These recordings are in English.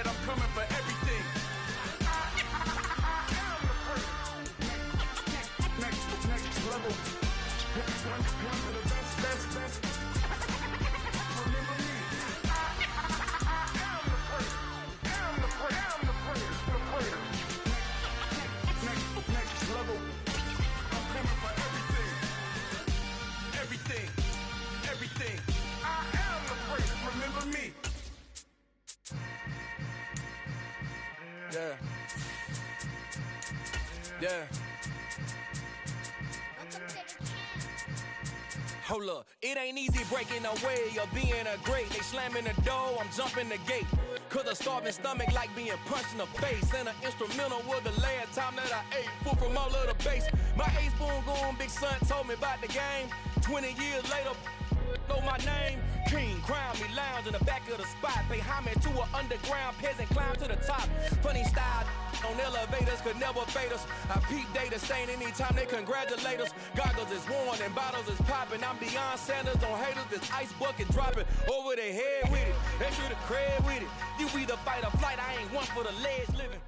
I'm coming for everything. Next level. One of the best. Remember me. I'm the prayer. Next level. I'm coming for everything. I am the prayer. Remember me. Yeah. Hold up, it ain't easy breaking away or being a great. They slamming the door, I'm jumping the gate. Cause a starving stomach like being punched in the face. And an instrumental was the last time that I ate. Food from all of the bass. My A-spoon going, big son told me about the game. 20 years later, know my name. King, crown me, lounge in the back of the spot. Pay homage to an underground peasant, climb to the top. Funny style on elevators could never fade us. I peep data stain anytime they congratulate us. Goggles is worn and bottles is popping. I'm beyond Sanders on haters, this ice bucket dropping over their head with it. They should have cred with it. You either fight or flight, I ain't one for the ledge living.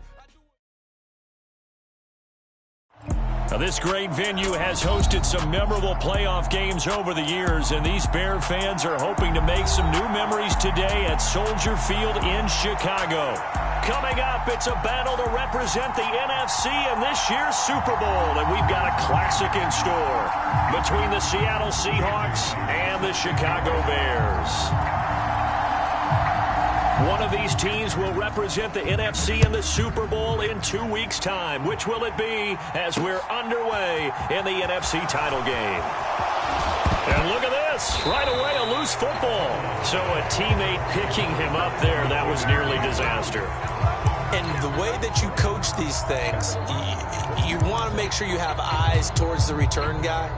Now, this great venue has hosted some memorable playoff games over the years, and these Bear fans are hoping to make some new memories today at Soldier Field in Chicago. Coming up, it's a battle to represent the NFC in this year's Super Bowl, and we've got a classic in store between the Seattle Seahawks and the Chicago Bears. One of these teams will represent the NFC in the Super Bowl in 2 weeks' time. Which will it be as we're underway in the NFC title game? And look at this. Right away, a loose football. So a teammate picking him up there, that was nearly disaster. And the way that you coach these things, you want to make sure you have eyes towards the return guy,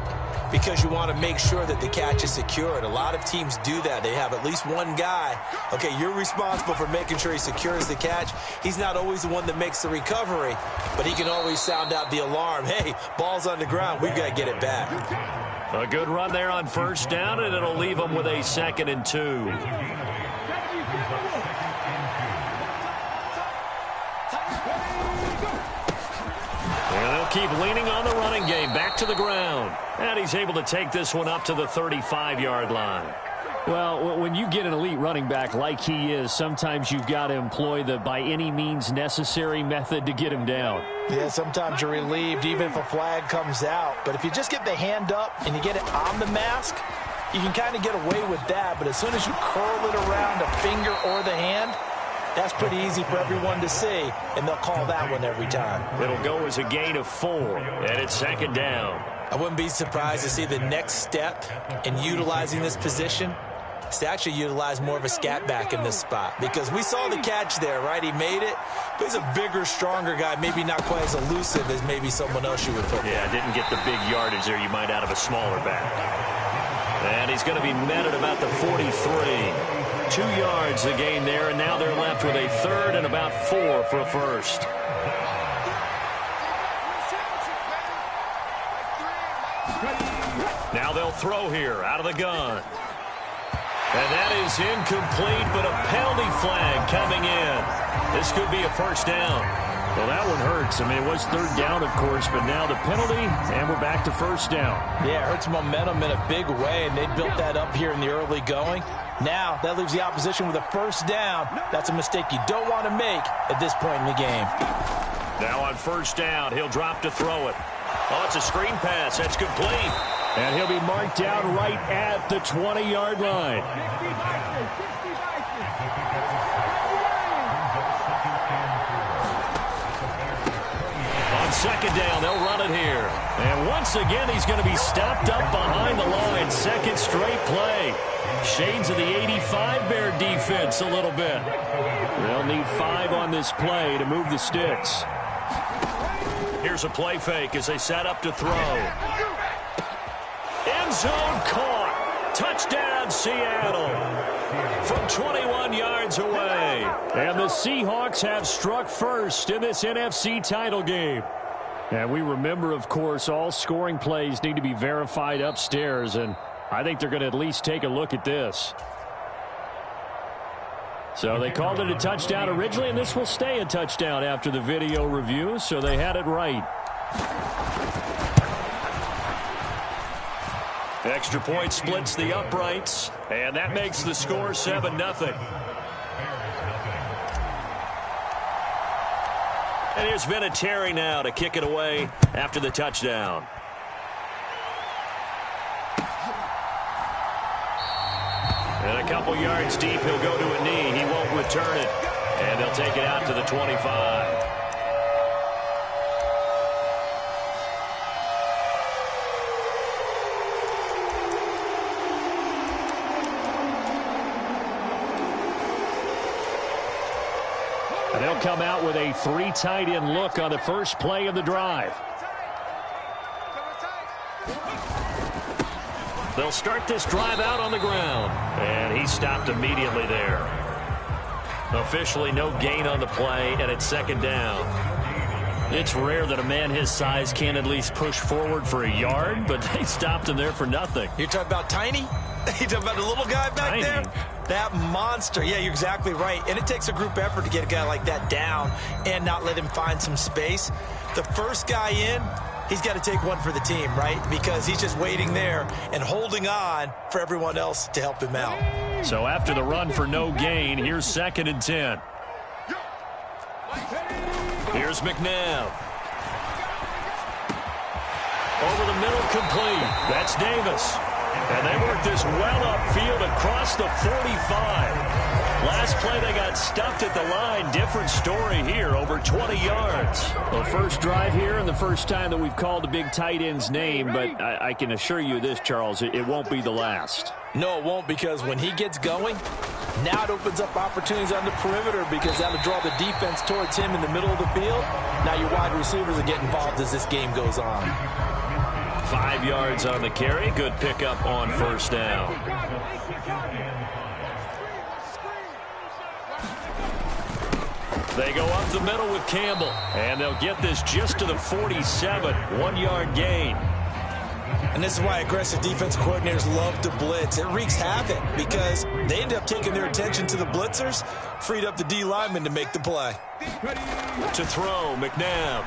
because you want to make sure that the catch is secured. A lot of teams do that. They have at least one guy. Okay, you're responsible for making sure he secures the catch. He's not always the one that makes the recovery, but he can always sound out the alarm. Hey, ball's on the ground. We've got to get it back. A good run there on first down, and it'll leave them with a 2nd and 2. And they'll keep leaning on the running game. Back to the ground. And he's able to take this one up to the 35-yard line. Well, when you get an elite running back like he is, sometimes you've got to employ the by any means necessary method to get him down. Yeah, sometimes you're relieved even if a flag comes out. But if you just get the hand up and you get it on the mask, you can kind of get away with that. But as soon as you curl it around the finger or the hand, that's pretty easy for everyone to see, and they'll call that one every time. It'll go as a gain of 4, and it's 2nd down. I wouldn't be surprised to see the next step in utilizing this position is to actually utilize more of a scat back in this spot, because we saw the catch there, right? He made it, but he's a bigger, stronger guy, maybe not quite as elusive as maybe someone else you would put there. Yeah, didn't get the big yardage there you might out of a smaller back. And he's going to be met at about the 43. 2 yards the gain there, and now they're left with a 3rd and about 4 for a first. Now they'll throw here out of the gun. And that is incomplete, but a penalty flag coming in. This could be a first down. Well, that one hurts. I mean, it was 3rd down, of course, but now the penalty, and we're back to first down. Yeah, it hurts momentum in a big way, and they built that up here in the early going. Now, that leaves the opposition with a first down. That's a mistake you don't want to make at this point in the game. Now on first down, he'll drop to throw it. Oh, it's a screen pass. That's complete. And he'll be marked down right at the 20-yard line. On second down, they'll run it here. And once again, he's going to be stopped up behind the line. 2nd straight play. Shades of the 85 Bear defense a little bit. They'll need 5 on this play to move the sticks. Here's a play fake as they set up to throw. End zone caught. Touchdown, Seattle. From 21 yards away. And the Seahawks have struck first in this NFC title game. And we remember, of course, all scoring plays need to be verified upstairs, and I think they're going to at least take a look at this. So they called it a touchdown originally, and this will stay a touchdown after the video review, so they had it right. Extra point splits the uprights, and that makes the score 7-0. And here's Vinatieri now to kick it away after the touchdown. And a couple yards deep, he'll go to a knee. He won't return it. And they'll take it out to the 25. And they'll come out with a 3 tight end look on the first play of the drive. They'll start this drive out on the ground. And he stopped immediately there. Officially no gain on the play, and it's second down. It's rare that a man his size can't at least push forward for a yard, but they stopped him there for nothing. You're talking about Tiny? You're talking about the little guy back Tiny. there? That monster. Yeah, you're exactly right. And it takes a group effort to get a guy like that down and not let him find some space. The first guy in, he's got to take one for the team, right? Because he's just waiting there and holding on for everyone else to help him out. So after the run for no gain, here's 2nd and 10. Here's McNabb. Over the middle, complete. That's Davis. And they work this well upfield across the 45. Last play, they got stuffed at the line. Different story here, over 20 yards. Well, first drive here and the first time that we've called a big tight end's name, but I can assure you this, Charles, it won't be the last. No, it won't, because when he gets going, now it opens up opportunities on the perimeter because that'll draw the defense towards him in the middle of the field. Now your wide receivers will get involved as this game goes on. 5 yards on the carry. Good pickup on first down. They go up the middle with Campbell, and they'll get this just to the 47. 1-yard gain. And this is why aggressive defense coordinators love to blitz. It wreaks havoc because they end up taking their attention to the blitzers, freed up the D lineman to make the play. To throw, McNabb.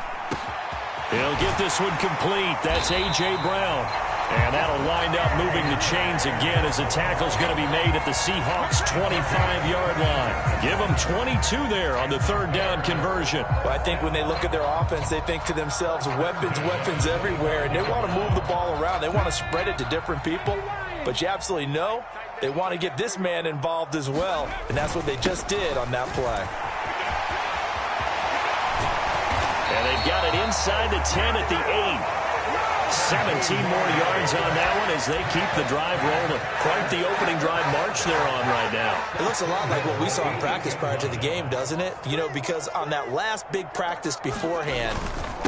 He'll get this one complete. That's A.J. Brown. And that'll wind up moving the chains again as the tackle's going to be made at the Seahawks' 25-yard line. Give them 22 there on the 3rd down conversion. Well, I think when they look at their offense, they think to themselves, weapons everywhere, and they want to move the ball around. They want to spread it to different people, but you absolutely know they want to get this man involved as well, and that's what they just did on that play. And they've got it inside the 10 at the 8. 17 more yards on that one as they keep the drive rolling. Quite the opening drive march they're on right now. It looks a lot like what we saw in practice prior to the game, doesn't it? You know, because on that last big practice beforehand,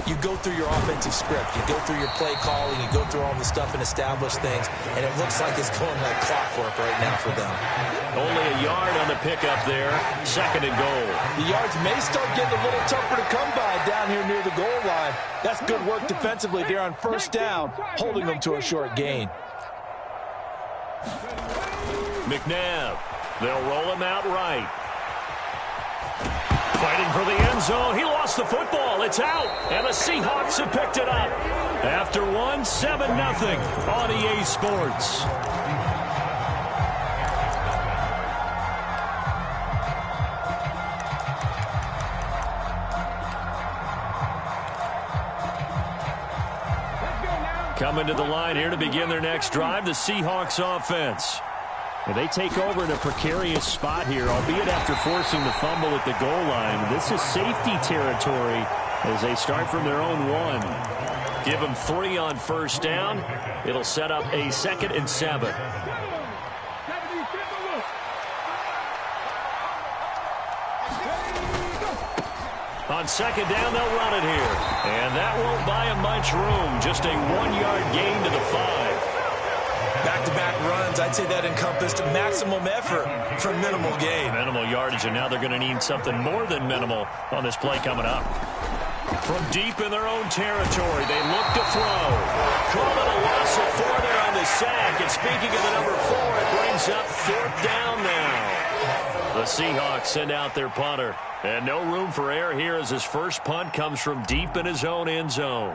you go through your offensive script. You go through your play calling. You go through all the stuff and establish things. And it looks like it's going like clockwork right now for them. Only a yard on the pickup there. 2nd and goal. The yards may start getting a little tougher to come by down here near the goal line. That's good work defensively there on first down, holding them to a short gain. McNabb. They'll roll him out right. Fighting for the end zone. He lost the football. It's out. And the Seahawks have picked it up. After 7-0 on EA Sports. Coming to the line here to begin their next drive, the Seahawks offense. And they take over in a precarious spot here, albeit after forcing the fumble at the goal line. This is safety territory as they start from their own 1. Give them 3 on first down. It'll set up a 2nd and 7. On 2nd down, they'll run it here. And that won't buy them much room. Just a 1-yard gain to the 5. Back-to-back runs, I'd say that encompassed maximum effort for minimal gain. Minimal yardage, and now they're going to need something more than minimal on this play coming up. From deep in their own territory, they look to throw. Call it a loss of 4 there on the sack. And speaking of the number 4, it brings up 4th down now. The Seahawks send out their punter. And no room for error here as his first punt comes from deep in his own end zone.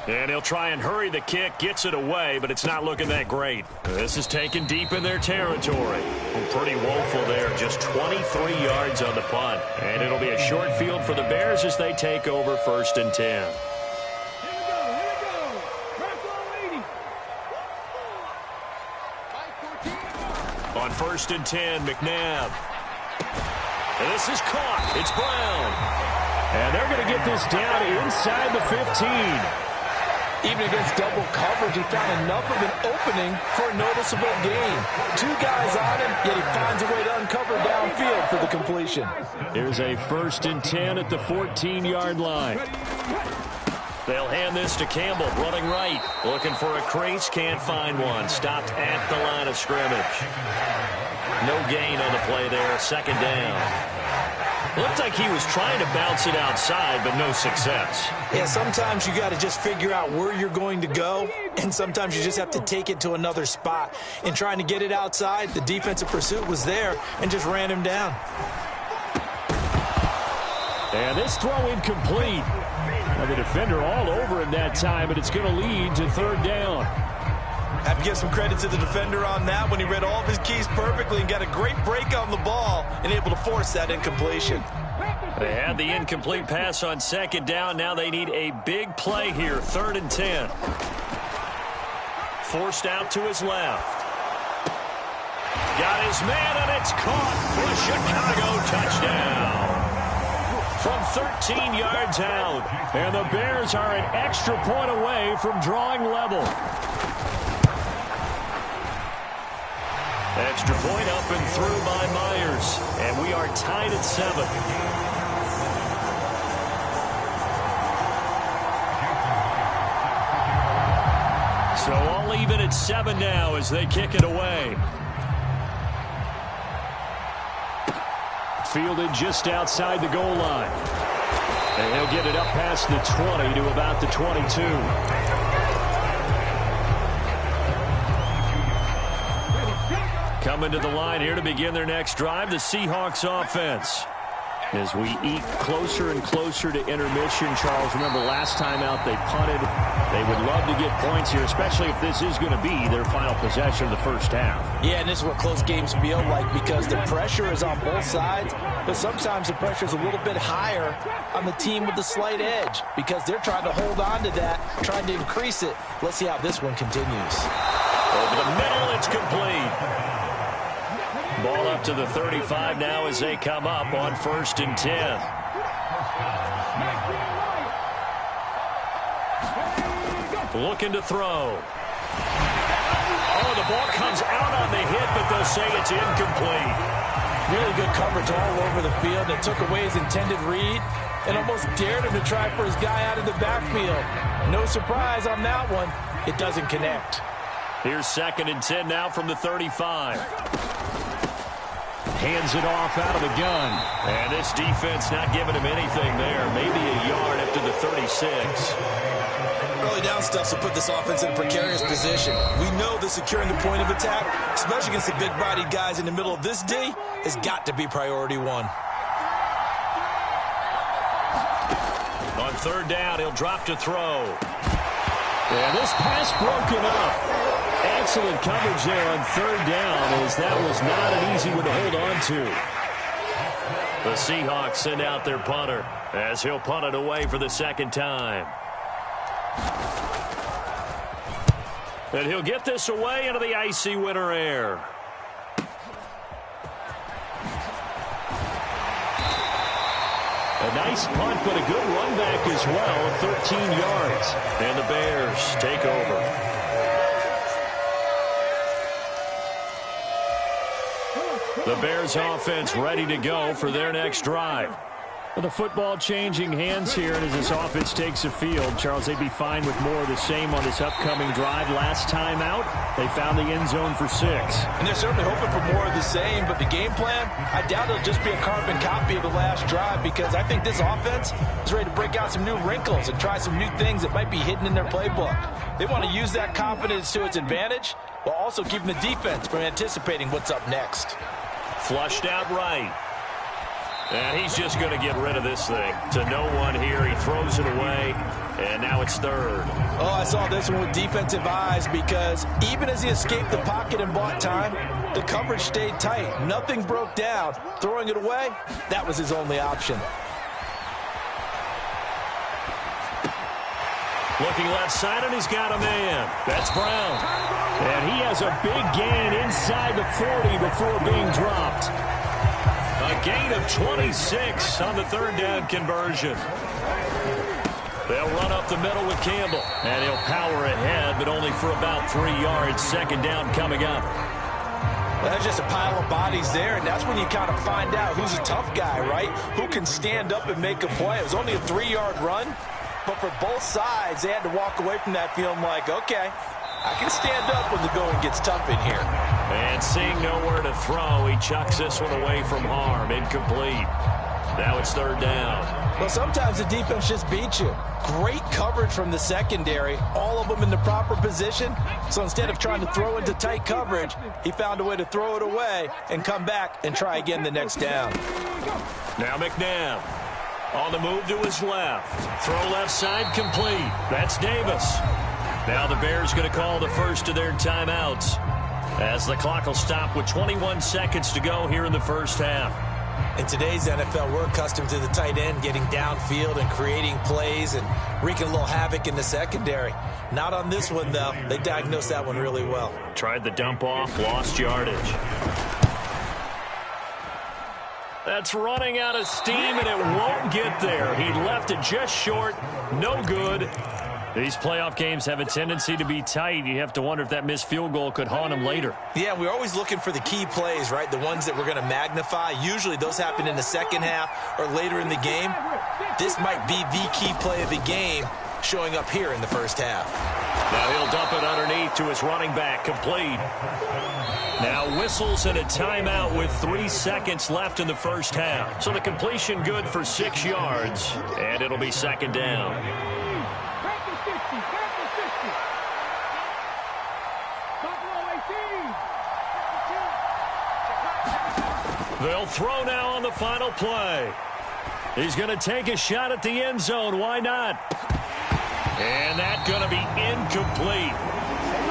And he'll try and hurry the kick, gets it away, but it's not looking that great. This is taken deep in their territory. Pretty woeful there, just 23 yards on the punt. And it'll be a short field for the Bears as they take over 1st and 10. On 1st and 10, McNabb. And this is caught. It's Brown. And they're going to get this down inside the 15. Even against double coverage, he found enough of an opening for a noticeable gain. 2 guys on him, yet he finds a way to uncover downfield for the completion. Here's a 1st and 10 at the 14-yard line. They'll hand this to Campbell, running right. Looking for a crease, can't find one. Stopped at the line of scrimmage. No gain on the play there, 2nd down. Looked like he was trying to bounce it outside, but no success. Yeah, sometimes you got to just figure out where you're going to go, and sometimes you just have to take it to another spot. In trying to get it outside, the defensive pursuit was there and just ran him down. And this throw incomplete. Now the defender all over him that time, but it's going to lead to 3rd down. Have to give some credit to the defender on that when he read all of his keys perfectly and got a great break on the ball and able to force that incompletion. They had the incomplete pass on 2nd down. Now they need a big play here, 3rd and 10. Forced out to his left. Got his man, and it's caught for a Chicago touchdown. From 13 yards out. And the Bears are an extra point away from drawing level. Extra point up and through by Myers. And we are tied at 7. So all even at 7 now as they kick it away. Fielded just outside the goal line. And he'll get it up past the 20 to about the 22. Coming to the line here to begin their next drive, the Seahawks offense. As we eat closer and closer to intermission, Charles, remember last time out they punted. They would love to get points here, especially if this is going to be their final possession of the first half. Yeah, and this is what close games feel like because the pressure is on both sides, but sometimes the pressure is a little bit higher on the team with the slight edge because they're trying to hold on to that, trying to increase it. Let's see how this one continues. Over the middle, it's complete. Ball up to the 35 now as they come up on 1st and 10. Looking to throw. Oh, the ball comes out on the hit, but they'll say it's incomplete. Really good coverage all over the field. It took away his intended read and almost dared him to try for his guy out of the backfield. No surprise on that one. It doesn't connect. Here's 2nd and 10 now from the 35. Hands it off out of the gun. And this defense not giving him anything there. Maybe a yard up to the 36. Early down stuff will put this offense in a precarious position. We know that securing the point of attack, especially against the big-bodied guys in the middle of this D, has got to be priority 1. On 3rd down, he'll drop to throw. And this pass broken up. Excellent coverage there on 3rd down as that was not an easy one to hold on to. The Seahawks send out their punter as he'll punt it away for the 2nd time. And he'll get this away into the icy winter air. A nice punt, but a good run back as well, 13 yards. And the Bears take over. The Bears offense ready to go for their next drive. Well, the football changing hands here, and as this offense takes the field, Charles, they'd be fine with more of the same on this upcoming drive. Last time out, they found the end zone for 6. And they're certainly hoping for more of the same, but the game plan, I doubt it'll just be a carbon copy of the last drive, because I think this offense is ready to break out some new wrinkles and try some new things that might be hidden in their playbook. They want to use that confidence to its advantage, while also keeping the defense from anticipating what's up next. Flushed out right. And he's just going to get rid of this thing. To no one here. He throws it away. And now it's 3rd. Oh, I saw this one with defensive eyes, because even as he escaped the pocket and bought time, the coverage stayed tight. Nothing broke down. Throwing it away, that was his only option. Looking left side, and he's got a man. That's Brown. And he has a big gain inside the 40 before being dropped. A gain of 26 on the 3rd down conversion. They'll run up the middle with Campbell. And he'll power ahead, but only for about 3 yards. 2nd down coming up. Well, that's just a pile of bodies there, and that's when you kind of find out who's a tough guy, right? Who can stand up and make a play. It was only a 3-yard run, but for both sides, they had to walk away from that feeling like, okay, I can stand up when the going gets tough in here. And seeing nowhere to throw, he chucks this one away from harm. Incomplete. Now it's 3rd down. Well, sometimes the defense just beats you. Great coverage from the secondary, all of them in the proper position. So instead of trying to throw into tight coverage, he found a way to throw it away and come back and try again the next down. Now McNabb on the move to his left. Throw left side complete. That's Davis. Now the Bears going to call the first of their timeouts, as the clock will stop with 21 seconds to go here in the first half. In today's NFL, we're accustomed to the tight end getting downfield and creating plays and wreaking a little havoc in the secondary. Not on this one, though. They diagnosed that one really well. Tried the dump off, lost yardage. That's running out of steam, and it won't get there. He left it just short. No good. These playoff games have a tendency to be tight. You have to wonder if that missed field goal could haunt him later. Yeah, we're always looking for the key plays, right? The ones that we're going to magnify. Usually those happen in the second half or later in the game. This might be the key play of the game showing up here in the first half. Now he'll dump it underneath to his running back. Complete. Now whistles and a timeout with 3 seconds left in the first half. So the completion good for 6 yards, and it'll be 2nd down. They'll throw now on the final play. He's going to take a shot at the end zone. Why not? And that's going to be incomplete.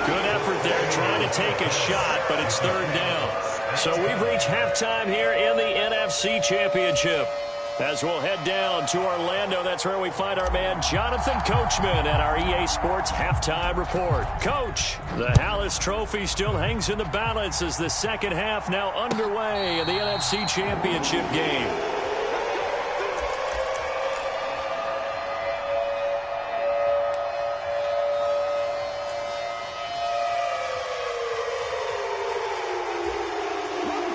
Good effort there trying to take a shot, but it's 3rd down. So we've reached halftime here in the NFC Championship. As we'll head down to Orlando, that's where we find our man Jonathan Coachman at our EA Sports Halftime Report. Coach, the Hallis Trophy still hangs in the balance as the second half now underway in the NFC Championship game.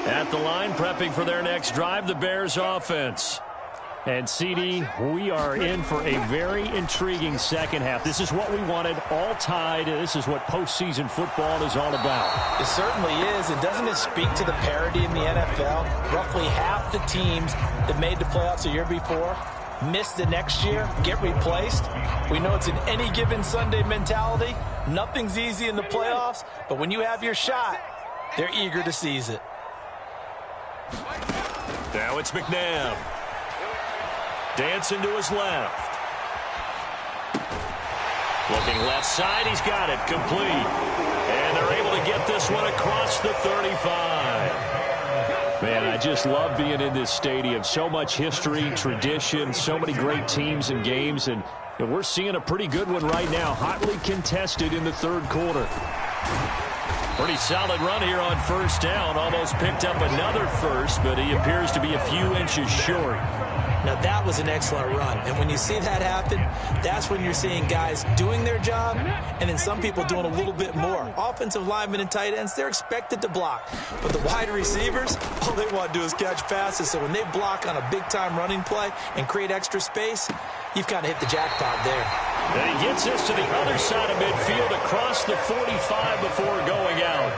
At the line, prepping for their next drive, the Bears offense. And, CD, we are in for a very intriguing second half. This is what we wanted, all tied. This is what postseason football is all about. It certainly is, and doesn't it speak to the parity in the NFL? Roughly half the teams that made the playoffs the year before miss the next year, get replaced. We know it's an any given Sunday mentality. Nothing's easy in the playoffs, but when you have your shot, they're eager to seize it. Now it's McNabb. Dancing to his left. Looking left side, he's got it, complete. And they're able to get this one across the 35. Man, I just love being in this stadium. So much history, tradition, so many great teams and games, and we're seeing a pretty good one right now, hotly contested in the third quarter. Pretty solid run here on first down. Almost picked up another first, but he appears to be a few inches short. Now, that was an excellent run. And when you see that happen, that's when you're seeing guys doing their job and then some people doing a little bit more. Offensive linemen and tight ends, they're expected to block. But the wide receivers, all they want to do is catch passes. So when they block on a big-time running play and create extra space, you've kind of hit the jackpot there. And he gets us to the other side of midfield across the 45 before going out.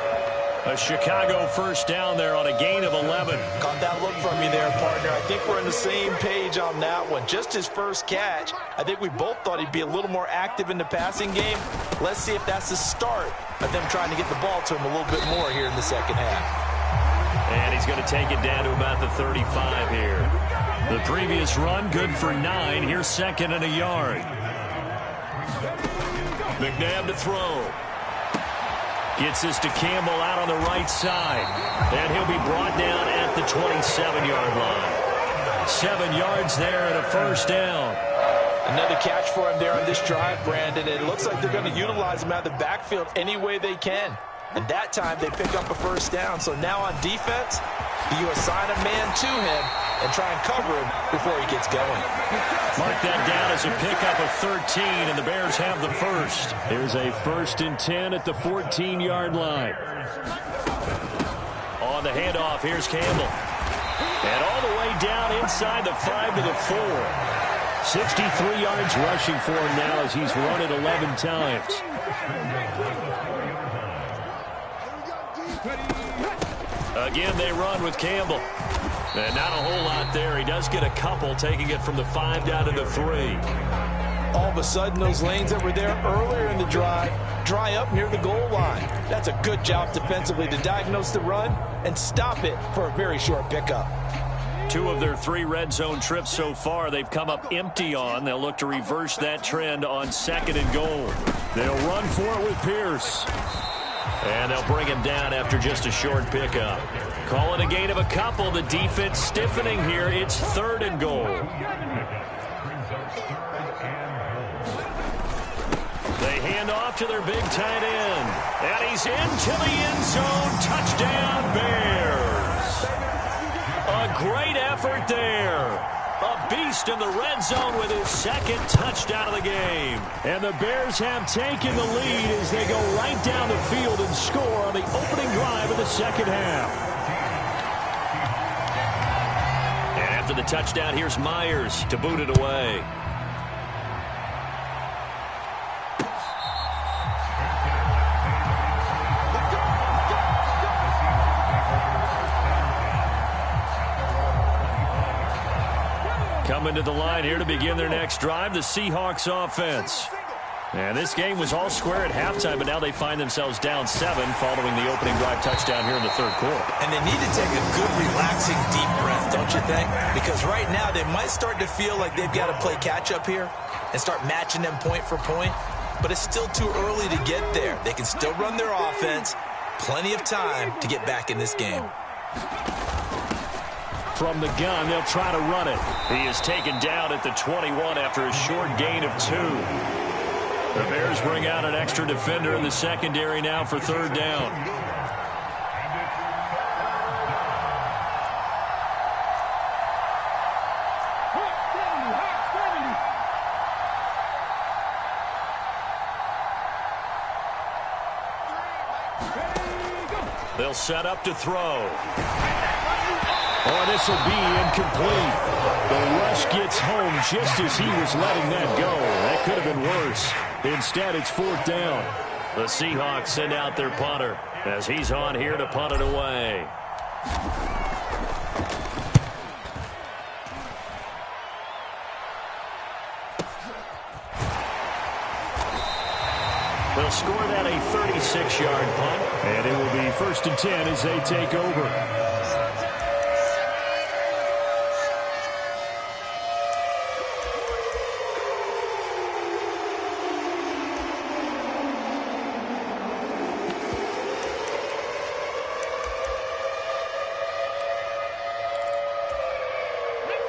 A Chicago first down there on a gain of 11. Caught that look from you there, partner. I think we're on the same page on that one. Just his first catch. I think we both thought he'd be a little more active in the passing game. Let's see if that's the start of them trying to get the ball to him a little bit more here in the second half. And he's going to take it down to about the 35 here. The previous run, good for 9. Here's second and a yard. McNabb to throw. Gets this to Campbell out on the right side. And he'll be brought down at the 27-yard line. 7 yards there and a first down. Another catch for him there on this drive, Brandon. It looks like they're going to utilize him out of the backfield any way they can. And that time they pick up a first down. So now on defense, you assign a man to him and try and cover him before he gets going. Mark that down as a pickup of 13, and the Bears have the first. Here's a 1st and 10 at the 14-yard line. On the handoff, here's Campbell. And all the way down inside the 5 to the 4. 63 yards rushing for him now as he's run it 11 times. Again, they run with Campbell. And not a whole lot there. He does get a couple, taking it from the 5 down to the 3. All of a sudden, those lanes that were there earlier in the drive dry up near the goal line. That's a good job defensively to diagnose the run and stop it for a very short pickup. 2 of their 3 red zone trips so far, they've come up empty on. They'll look to reverse that trend on 2nd and goal. They'll run for it with Pierce. And they'll bring him down after just a short pickup. Calling a gain of a couple. The defense stiffening here. It's 3rd and goal. They hand off to their big tight end. And he's into the end zone. Touchdown, Bears. A great effort there. A beast in the red zone with his 2nd touchdown of the game. And the Bears have taken the lead as they go right down the field and score on the opening drive of the second half. And after the touchdown, here's Myers to boot it away. Coming to the line here to begin their next drive, the Seahawks offense. And this game was all square at halftime, but now they find themselves down 7 following the opening drive touchdown here in the 3rd quarter. And they need to take a good, relaxing, deep breath, don't you think? Because right now they might start to feel like they've got to play catch-up here and start matching them point for point. But it's still too early to get there. They can still run their offense. Plenty of time to get back in this game. From the gun, they'll try to run it. He is taken down at the 21 after a short gain of 2. The Bears bring out an extra defender in the secondary now for 3rd down. They'll set up to throw. Oh, this will be incomplete. The rush gets home just as he was letting that go. That could have been worse. Instead, it's 4th down. The Seahawks send out their punter as he's on here to punt it away. They'll score that a 36-yard punt, and it will be 1st and 10 as they take over.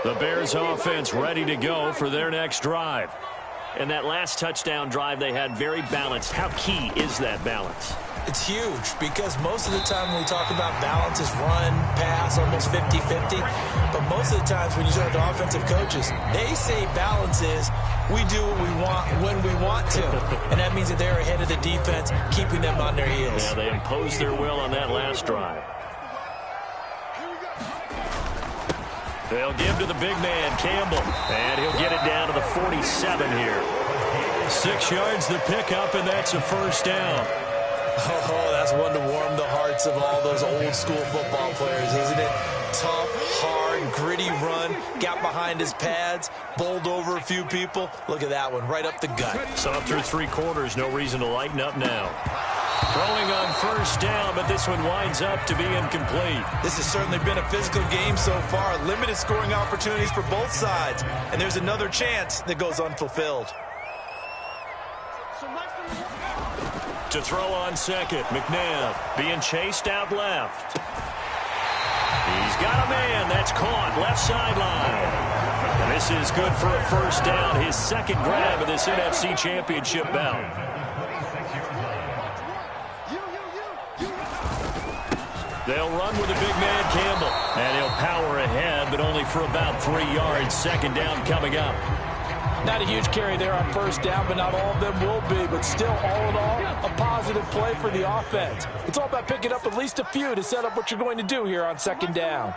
The Bears offense ready to go for their next drive. And that last touchdown drive they had very balanced. How key is that balance? It's huge because most of the time when we talk about balance is run, pass, almost 50-50. But most of the times when you talk to offensive coaches, they say balance is we do what we want when we want to. And that means that they're ahead of the defense, keeping them on their heels. Yeah, they imposed their will on that last drive. They'll give to the big man, Campbell. And he'll get it down to the 47 here. 6 yards the pickup, and that's a first down. Oh, that's one to warm the hearts of all those old-school football players, isn't it? Tough, hard, gritty run, got behind his pads, bowled over a few people. Look at that one, right up the gut. Saw through 3 quarters, no reason to lighten up now. Throwing on first down, but this one winds up to be incomplete. This has certainly been a physical game so far. Limited scoring opportunities for both sides. And there's another chance that goes unfulfilled. To throw on second, McNabb being chased out left. He's got a man. That's caught left sideline. And this is good for a first down. His second grab of this NFC Championship bout. They'll run with the big man, Campbell. And he'll power ahead, but only for about 3 yards. Second down coming up. Not a huge carry there on first down, but not all of them will be. But still, all in all, a positive play for the offense. It's all about picking up at least a few to set up what you're going to do here on second down.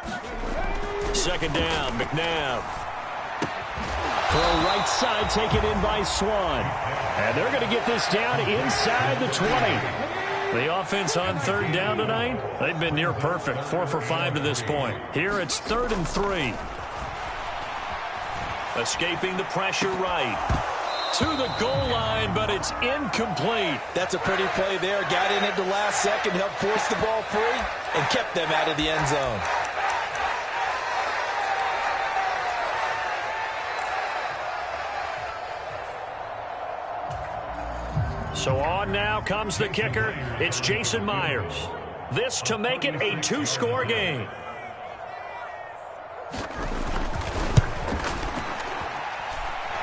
Second down, McNabb. Throw right side taken in by Swan. And they're going to get this down inside the 20. The offense on third down tonight, they've been near perfect. 4 for 5 to this point. Here it's 3rd and 3. Escaping the pressure right. To the goal line, but it's incomplete. That's a pretty play there. Got in at the last second, helped force the ball free, and kept them out of the end zone. So on now comes the kicker. It's Jason Myers. This to make it a 2-score game.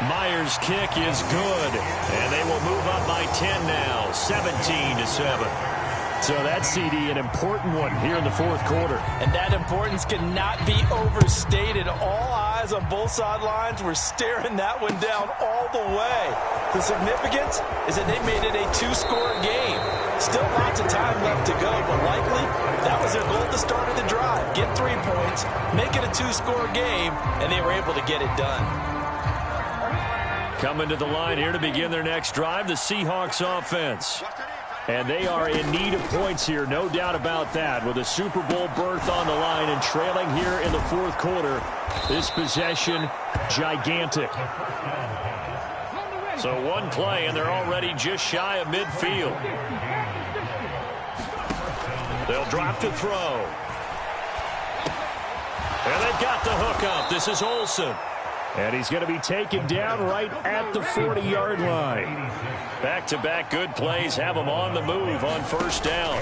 Myers' kick is good, and they will move up by 10 now, 17-7. So that CD, an important one here in the 4th quarter. And that importance cannot be overstated. All eyes on both sidelines were staring that one down all the way. The significance is that they made it a 2-score game. Still lots of time left to go, but likely that was their goal at the start of the drive. Get 3 points, make it a 2-score game, and they were able to get it done. Coming to the line here to begin their next drive, the Seahawks offense. And they are in need of points here, no doubt about that. With a Super Bowl berth on the line and trailing here in the 4th quarter, this possession, gigantic. So one play, and they're already just shy of midfield. They'll drop to throw. And they've got the hook up. This is Olsen. And he's going to be taken down right at the 40-yard line. Back-to-back good plays have him on the move on first down.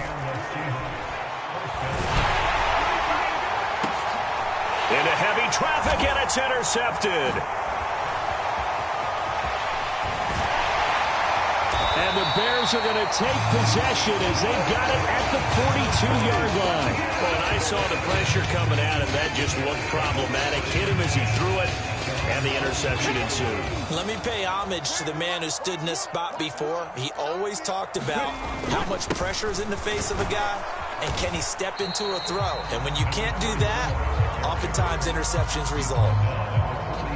Into heavy traffic, and it's intercepted. And the Bears are going to take possession as they've got it at the 42-yard line. When I saw the pressure coming at him, that just looked problematic. Hit him as he threw it, and the interception ensued. Let me pay homage to the man who stood in this spot before. He always talked about how much pressure is in the face of a guy, and can he step into a throw. And when you can't do that, oftentimes interceptions result.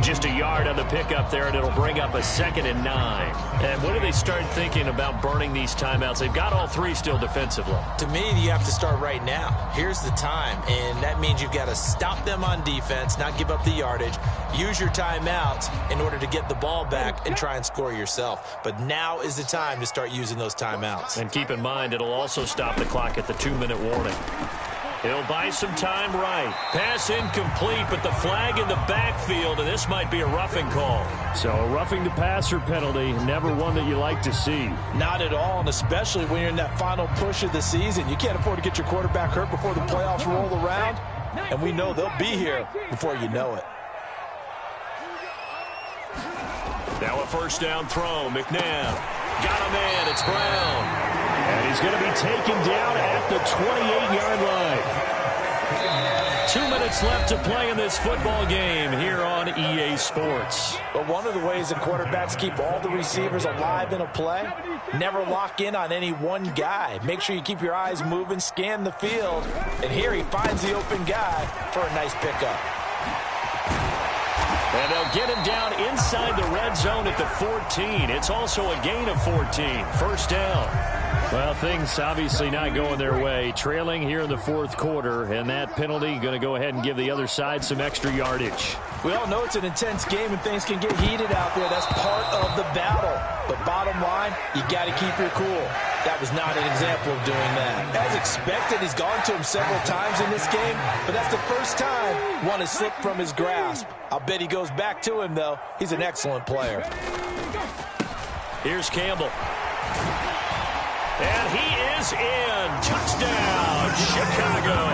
Just a yard on the pickup there, and it'll bring up a 2nd and 9. And when do they start thinking about burning these timeouts? They've got all 3 still defensively. To me, you have to start right now. Here's the time, and that means you've got to stop them on defense, not give up the yardage, use your timeouts in order to get the ball back and try and score yourself. But now is the time to start using those timeouts. And keep in mind, it'll also stop the clock at the 2-minute warning. He'll buy some time right. Pass incomplete, but the flag in the backfield, and this might be a roughing call. So a roughing the passer penalty, never one that you like to see. Not at all, and especially when you're in that final push of the season. You can't afford to get your quarterback hurt before the playoffs roll around, and we know they'll be here before you know it. Now a first down throw. McNabb got a man. It's Brown. And he's going to be taken down at the 28-yard line. 2 minutes left to play in this football game here on EA Sports. But one of the ways that quarterbacks keep all the receivers alive in a play, never lock in on any one guy. Make sure you keep your eyes moving, scan the field. And here he finds the open guy for a nice pickup. And they'll get him down inside the red zone at the 14. It's also a gain of 14. First down. Well, things obviously not going their way. Trailing here in the fourth quarter, and that penalty going to go ahead and give the other side some extra yardage. We all know it's an intense game and things can get heated out there. That's part of the battle. But bottom line, you got to keep your cool. That was not an example of doing that. As expected, he's gone to him several times in this game, but that's the first time one has slipped from his grasp. I'll bet he goes back to him, though. He's an excellent player. Here's Campbell. And he is in. Touchdown, Chicago.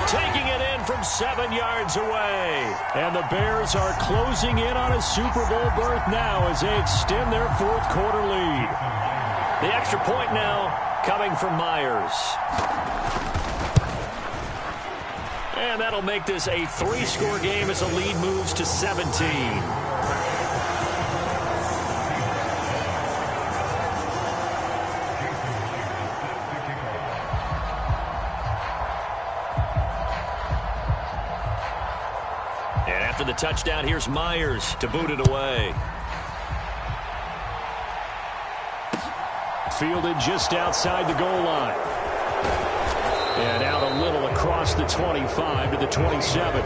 Taking it in from 7 yards away. And the Bears are closing in on a Super Bowl berth now as they extend their fourth quarter lead. The extra point now coming from Myers. And that'll make this a 3-score game as the lead moves to 17. And after the touchdown, here's Myers to boot it away. Fielded just outside the goal line. And out a little across the 25 to the 27.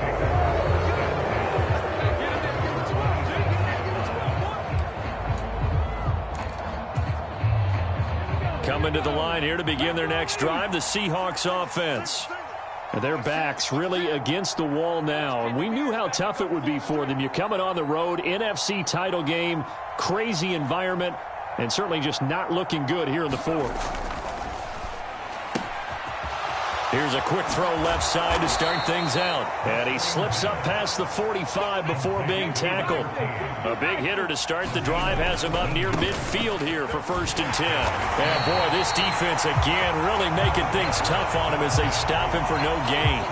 Coming to the line here to begin their next drive, the Seahawks offense. And their backs really against the wall now. And we knew how tough it would be for them. You're coming on the road, NFC title game, crazy environment, and certainly just not looking good here in the fourth. Here's a quick throw left side to start things out. And he slips up past the 45 before being tackled. A big hitter to start the drive has him up near midfield here for 1st and 10. And boy, this defense again really making things tough on him as they stop him for no gain.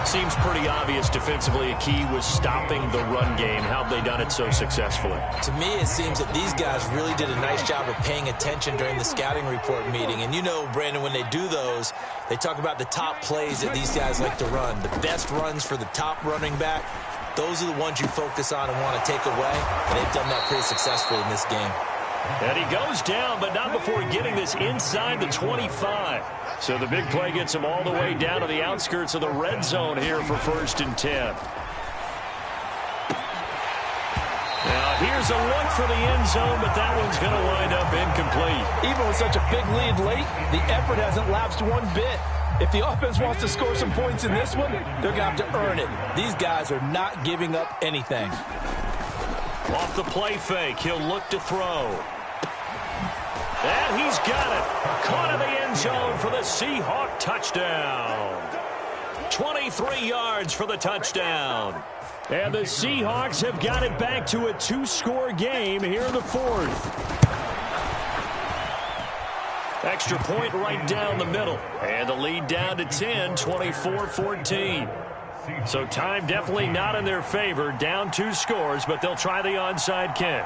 Seems pretty obvious defensively a key was stopping the run game. How have they done it so successfully? To me, it seems that these guys really did a nice job of paying attention during the scouting report meeting. And you know, Brandon, when they do those, they talk about the top plays that these guys like to run. The best runs for the top running back, those are the ones you focus on and want to take away. And they've done that pretty successfully in this game. And he goes down, but not before getting this inside the 25. So the big play gets him all the way down to the outskirts of the red zone here for 1st and 10. Now here's a look for the end zone, but that one's going to wind up incomplete. Even with such a big lead late, the effort hasn't lapsed one bit. If the offense wants to score some points in this one, they're going to have to earn it. These guys are not giving up anything. Off the play fake, he'll look to throw. And he's got it. Caught in the end zone for the Seahawk touchdown. 23 yards for the touchdown. And the Seahawks have got it back to a 2-score game here in the fourth. Extra point right down the middle. And the lead down to 10, 24-14. So time definitely not in their favor. Down 2 scores, but they'll try the onside kick.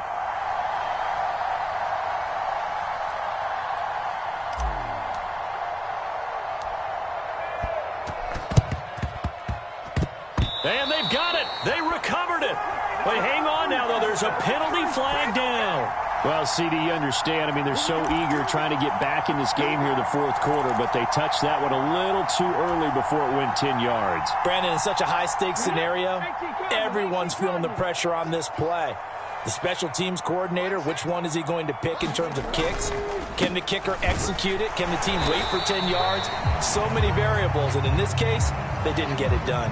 And they've got it. They recovered it. But hang on now, though. There's a penalty flag down. Well, CD, you understand. I mean, they're so eager trying to get back in this game here in the fourth quarter, but they touched that one a little too early before it went 10 yards. Brandon, in such a high-stakes scenario, everyone's feeling the pressure on this play. The special teams coordinator, which one is he going to pick in terms of kicks? Can the kicker execute it? Can the team wait for 10 yards? So many variables, and in this case, they didn't get it done.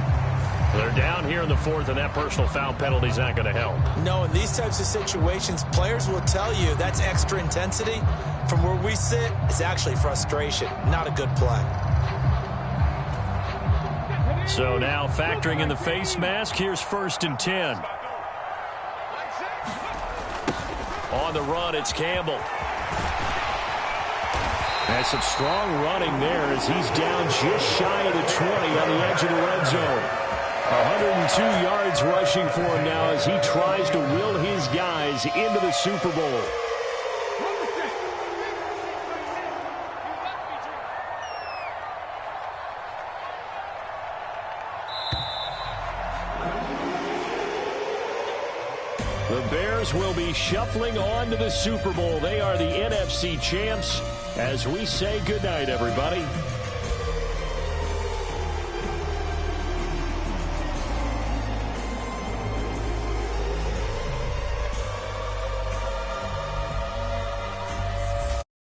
They're down here in the fourth, and that personal foul penalty is not going to help. No, in these types of situations, players will tell you that's extra intensity. From where we sit, it's actually frustration, not a good play. So now factoring in the face mask, here's 1st and 10. on the run. It's Campbell. And some strong running there as he's down just shy of the 20 on the edge of the red zone. 102 yards rushing for him now as he tries to will his guys into the Super Bowl. The Bears will be shuffling on to the Super Bowl. They are the NFC champs as we say goodnight, everybody.